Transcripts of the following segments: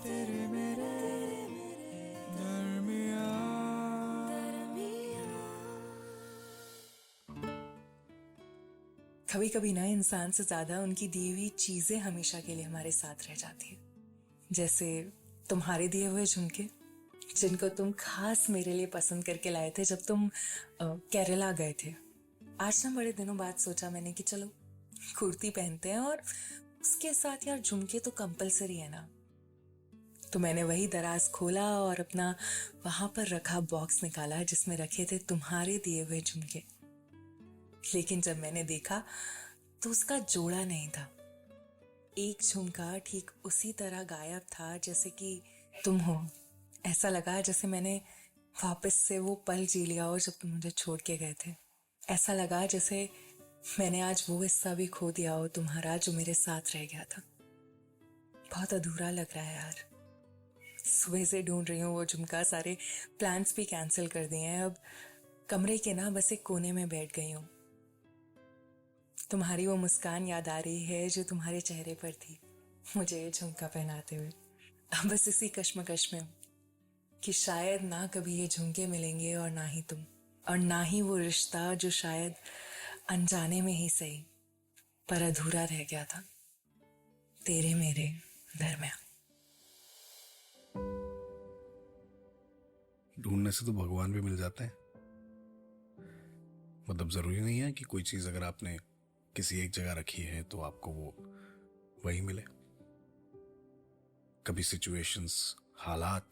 तेरे मेरे दरमियाँ। कभी कभी ना इंसान से ज्यादा उनकी दी हुई चीजें हमेशा के लिए हमारे साथ रह जाती है। जैसे तुम्हारे दिए हुए झुमके, जिनको तुम खास मेरे लिए पसंद करके लाए थे जब तुम केरला गए थे। आज ना बड़े दिनों बाद सोचा मैंने कि चलो कुर्ती पहनते हैं और उसके साथ यार झुमके तो कंपलसरी है ना। तो मैंने वही दराज खोला और अपना वहां पर रखा बॉक्स निकाला जिसमें रखे थे तुम्हारे दिए हुए झुमके। लेकिन जब मैंने देखा तो उसका जोड़ा नहीं था। एक झुमका ठीक उसी तरह गायब था जैसे कि तुम हो। ऐसा लगा जैसे मैंने वापस से वो पल जी लिया हो जब तुम मुझे छोड़ के गए थे। ऐसा लगा जैसे मैंने आज वो हिस्सा भी खो दिया हो तुम्हारा जो मेरे साथ रह गया था। बहुत अधूरा लग रहा है यार। सुबह से ढूंढ रही हूँ वो झुमका, सारे प्लान्स भी कैंसिल कर दिए हैं। अब कमरे के ना बस एक कोने में बैठ गई हूँ। तुम्हारी वो मुस्कान याद आ रही है जो तुम्हारे चेहरे पर थी मुझे ये झुमका पहनाते हुए। अब बस इसी कश्मकश में हूँ कि शायद ना कभी ये झुमके मिलेंगे और ना ही तुम, और ना ही वो रिश्ता जो शायद अनजाने में ही सही पर अधूरा रह गया था तेरे मेरे दरमियां। ढूंढने से तो भगवान भी मिल जाते हैं। मतलब जरूरी नहीं है कि कोई चीज अगर आपने किसी एक जगह रखी है तो आपको वो वही मिले। कभी सिचुएशंस, हालात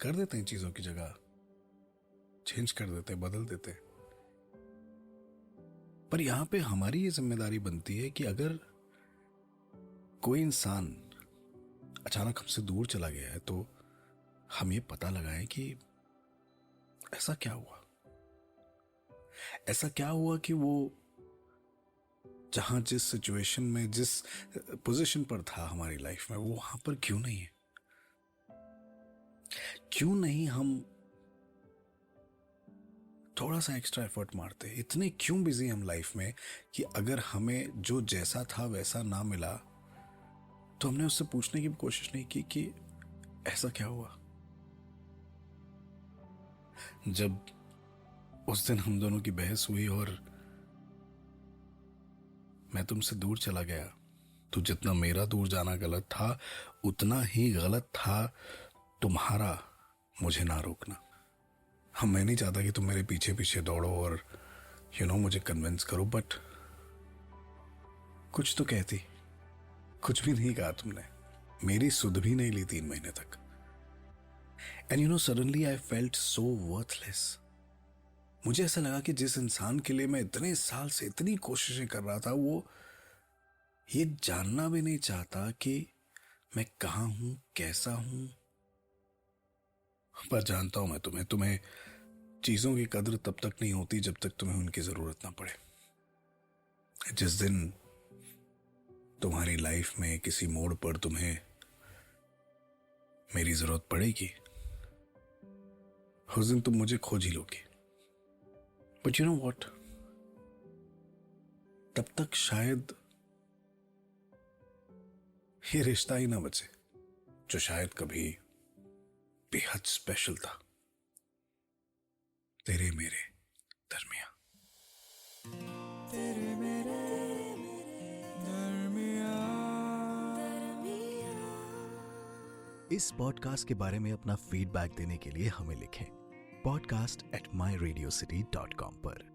कर देते हैं चीजों की जगह, चेंज कर देते हैं, बदल देते हैं। पर यहां पे हमारी ये जिम्मेदारी बनती है कि अगर कोई इंसान अचानक हमसे दूर चला गया है तो हम ये पता लगाएं कि ऐसा क्या हुआ। ऐसा क्या हुआ कि वो जहां जिस सिचुएशन में, जिस पोजीशन पर था हमारी लाइफ में, वो वहां पर क्यों नहीं है। क्यों नहीं हम थोड़ा सा एक्स्ट्रा एफर्ट मारते। इतने क्यों बिजी हम लाइफ में कि अगर हमें जो जैसा था वैसा ना मिला तो हमने उससे पूछने की भी कोशिश नहीं की कि ऐसा क्या हुआ। जब उस दिन हम दोनों की बहस हुई और मैं तुमसे दूर चला गया तो जितना मेरा दूर जाना गलत था उतना ही गलत था तुम्हारा मुझे ना रोकना। मैं नहीं चाहता कि तुम मेरे पीछे पीछे दौड़ो और मुझे कन्विंस करो, बट कुछ तो कहती। कुछ भी नहीं कहा तुमने, मेरी सुध भी नहीं ली 3 महीने तक। And suddenly I felt so worthless. मुझे ऐसा लगा कि जिस इंसान के लिए मैं इतने साल से इतनी कोशिशें कर रहा था वो ये जानना भी नहीं चाहता कि मैं कहां हूं, कैसा हूं। पर जानता हूं मैं तुम्हें चीजों की कदर तब तक नहीं होती जब तक तुम्हें उनकी जरूरत ना पड़े। जिस दिन तुम्हारी लाइफ में किसी मोड़ पर तुम्हें मेरी जरूरत पड़ेगी उस दिन तुम मुझे खोज ही लोगे। बट यू नो व्हाट, तब तक शायद ये रिश्ता ही ना बचे जो शायद कभी बेहद स्पेशल था तेरे मेरे दरमियां। तेरे मेरे दरमियाँ। इस पॉडकास्ट के बारे में अपना फीडबैक देने के लिए हमें लिखें podcast@myradiocity.com पर।